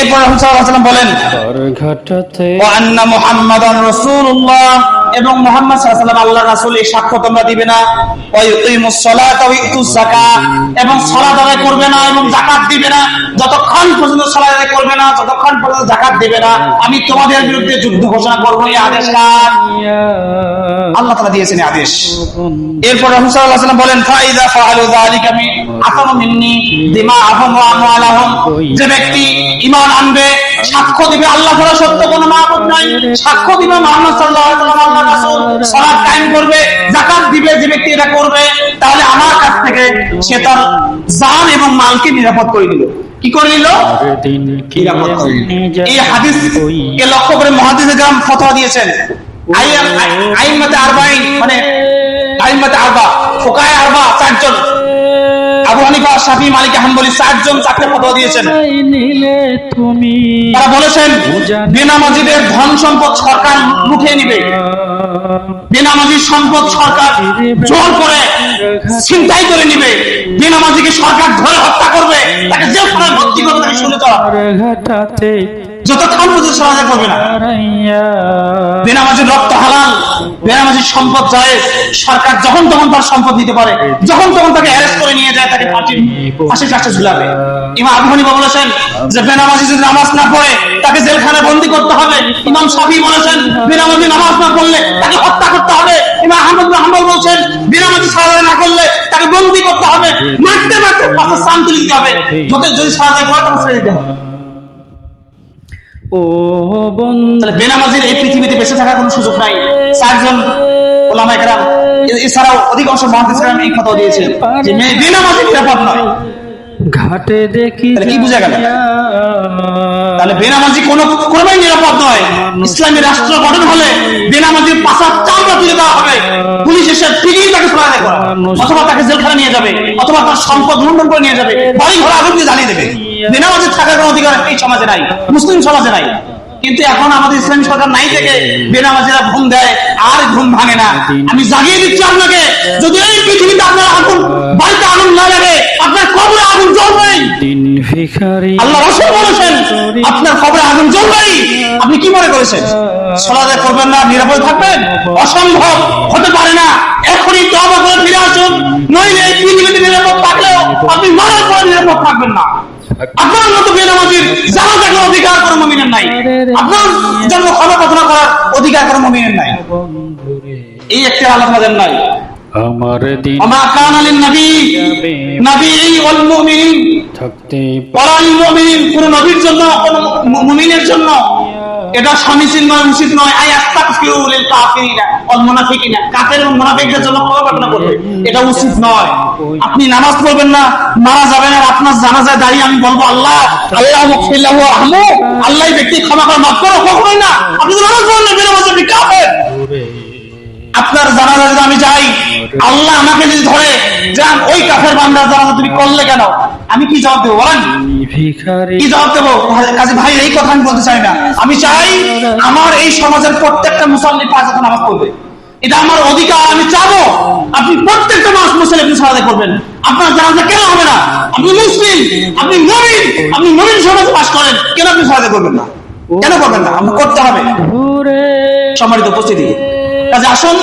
এরপর রাসূল সাল্লাল্লাহু আলাইহি ওয়াসাল্লাম বলেন ওয়া আন্না মুহাম্মাদান রাসূলুল্লাহ, এবং মুহাম্মদ সাল্লাল্লাহু আলাইহি ওয়াসাল্লাম আল্লাহর রাসূল, এই সাক্ষ্য তোমরা দিবে না। ওয়া ইউকিমুস সালাতা ওয়া ইউতুজ যাকাত, এবং সালাত আদায় করবে না এবং যাকাত দিবে না। যতক্ষণ পর্যন্ত সালাত আদায় করবে না, যতক্ষণ পর্যন্ত যাকাত দিবে না, আমি তোমাদের বিরুদ্ধে যুদ্ধ ঘোষণা করব। এই আদেশ কার? আল্লাহ তাআলা দিয়েছেন এই আদেশ। এরপর রাসূল সাল্লাল্লাহু আলাইহি ওয়াসাল্লাম বলেন ফাইযা ফাআলু যালিকা আতামু মিন্নি দিমাআহুম ওয়া আমওয়ালাহুম, যে ব্যক্তি ঈমান আনবে, সাক্ষ্য দিবে আল্লাহ ছাড়া সত্য কোনো মাবুদ নাই, সাক্ষ্য দিবে মুহাম্মদ সাল্লাল্লাহু আলাইহি ওয়াসাল্লাম আল্লাহর রাসূল, সালাত কায়েম করবে, যাকাত দিবে, যে ব্যক্তি এটা করবে, তাহলে আমার কাছ থেকে সে তার জান এবং মালকে নিরাপদ করে দিল। কি করে দিল? নিরাপদ করে দিল। এই হাদিসকে লক্ষ্য করে মুহাদ্দিসে کرام ফতোয়া দিয়েছেন। আইম্মাতে আরবাঈন, মানে আইম্মাতে আরবা, ফুকাহায়ে আরবা, চারজন, আবু হানিফা, শাফি, মালিক, হাম্বলি, চারজন চারটে ফতোয়া দিয়েছেন। তারা বলেছেন বেনামাজিদের ধন সম্পদ সরকার লুটে নিবে, বেনামাজির সম্পদ সরকার জোর করে ছিনতাই করে নিবে, বেনামাজিকে সরকার ধরে হত্যা করবে, তাকে জেলখানায় ভর্তি করবে, তাকে শুনে যাওয়া যতক্ষণ পর্যন্ত সাহায্য করবে না। বেনামাজির রক্ত হালাল, বেনামাজির সম্পদ জায়েজ, সরকার যখন তখন তার সম্পদ নিতে পারে, যখন তখন তাকে অ্যারেস্ট করে নিয়ে যায়, তাকে ফাঁসির কাছে ঝুলাবে। ইমাম আবু হানিফা বলেছেন যে বেনামাজি যদি নামাজ না পড়ে তাকে জেলখানায় বন্দী করতে হবে। ইমাম শাফি বলেছেন বেনামাজি নামাজ না পড়লে তাকে হত্যা করতে হবে। ইমাম আহমদ বিন হাম্বল বলেছেন বেনামাজি সালাত না করলে তাকে বন্দী করতে হবে, মারতে মারতে পাশে সান তুলে দিতে হবে, যদি সালাত করে তাকে ছেড়ে দিতে হবে। বেনামাজির এই পৃথিবীতে বেঁচে থাকার কোনো সুযোগ নাই। চারজন ওলামায়ে কেরাম এছাড়াও অধিকাংশ মুহাদ্দিস কেরাম এই কথা দিয়েছেন যে বেনামাজি নিরাপদ নয়। ঘাটে দেখি কি বুঝা গেল? তাহলে বেনামাজি কোনোই নিরাপদ নয়। ইসলামী রাষ্ট্র গঠন হলে বেনামাজির পাছার চামড়া তুলে দেওয়া হবে, পুলিশ এসে ঠিকই তাকে সরাতে করা, অথবা তাকে জেলখানা নিয়ে যাবে, অথবা তার সম্পদ লুণ্ঠন করে নিয়ে যাবে, বাড়ি ঘর আগুন দিয়ে জ্বালিয়ে দেবে। বেনামাজি থাকার কোনো অধিকার এই সমাজে নাই, মুসলিম সমাজে নাই। কিন্তু এখন আমাদের ইসলামী সরকার নাই থেকে বেনামাজিরা ঘুম দেয় আর ঘুম ভাঙে না। আমি জাগিয়ে দিচ্ছি আপনাকে, যদি এই পৃথিবীতে আপনার আগুন, বাড়িতে আগুন না লাগে, আপনার কবরে আগুন জ্বলবেই। আল্লাহ রাসূল বলেছেন আপনার কবরে আগুন জ্বলবেই। আপনি কি মনে করেছেন সালাত করবেন না, নিরাপদ থাকবেন? অসম্ভব, হতে পারে না। এখনই তওবা করে ফিরে আসুন, নইলে এই পৃথিবীতে নিরাপদ থাকলেও আপনি মরার পর নিরাপদ থাকবেন না। আপনার মতো বেনামাজির জানাজা করার অধিকার কোনো মুমিনের নাই, আপনার জন্য ক্ষমা প্রার্থনা করার অধিকার কোনো মুমিনের নাই। এই একটা আল্লাহ তাআলার নাই। আমার দিন আমা কানা লিন নবী নবী ওয়াল মুমিনিন থাকতে ওয়াল মুমিনিন, কোন নবীর জন্য কোন মুমিনের জন্য এটা সমীচীন নয়, উচিত নয়। আয়াস্তাগফিরু লিল কাফিরিনা ওয়াল মুনাফিকিনা, কাফের এবং মুনাফিকদের জন্য ক্ষমা প্রার্থনা করবে, এটা উচিত নয়। আপনি নামাজ পড়বেন না, মারা যাবেন, আর আপনার জানাজায় দাঁড়িয়ে আমি বলবো আল্লাহ আল্লাহুম্মা ওয়া আহমু, আল্লাহ ব্যক্তি ক্ষমা করে মাফ করো, কখনোই না। আপনি তো নামাজ পড়লেন, বেনামাজি, আপনি কাফের। আপনার জানাজা যদি আমি যাই, আল্লাহ আমাকে যদি ধরে যান ওই কাফের বান্দার জানাজা তুমি করলে কেন, আমি কি জবাব দেবো বলেন? কি জবাব দেবো? কাজে ভাই এই কথা আমি বলতে চাই না। আমি চাই আমার এই সমাজের প্রত্যেকটা মুসল্লি 5 ওয়াক্ত নামাজ পড়বে, এটা আমার অধিকার। আমি চাবো আপনি প্রত্যেকটা মানুষ মুসল্লি আপনি সালাত করবেন। আপনার জানাজা কেন হবে না? আপনি মুসলিম, আপনি মুমিন, আপনি মুমিন সমাজে বাস করেন, কেন আপনি সালাত করবেন না? কেন করবেন না? আপনি করতে হবে। সম্মানিত উপস্থিতি, কাজে আসুন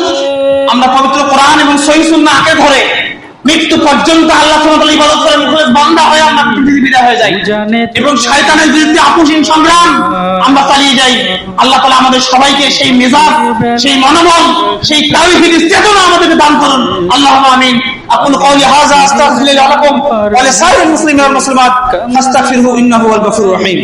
আমরা পবিত্র কোরআন এবং সহিহ সুন্নাহ আঁকড়ে ধরে মৃত্যু পর্যন্ত আল্লাহ সুবহানাহু ওয়া তাআলা ইবাদত করে মুখলেস বান্দা হয়ে আমরা পৃথিবী বিদায় হয়ে যাই, এবং শয়তানের বিরুদ্ধে আপোষহীন সংগ্রাম আমরা চালিয়ে যাই। আল্লাহ তাআলা আমাদের সবাইকে সেই মেজাজ, সেই মনোবল, সেই তাওহীদ চেতনা আমাদেরকে দান করুন। আল্লাহুম্মা আমিন। আকুলু কওলি হাযা আস্তাগফিরুল্লাহ লাকুম ওয়া লিসাইরিল মুসলিমিনা ওয়াল মুসলিমাত ফাস্তাগফিরুহু ইন্নাহু হুয়াল গফুরুর রহিম।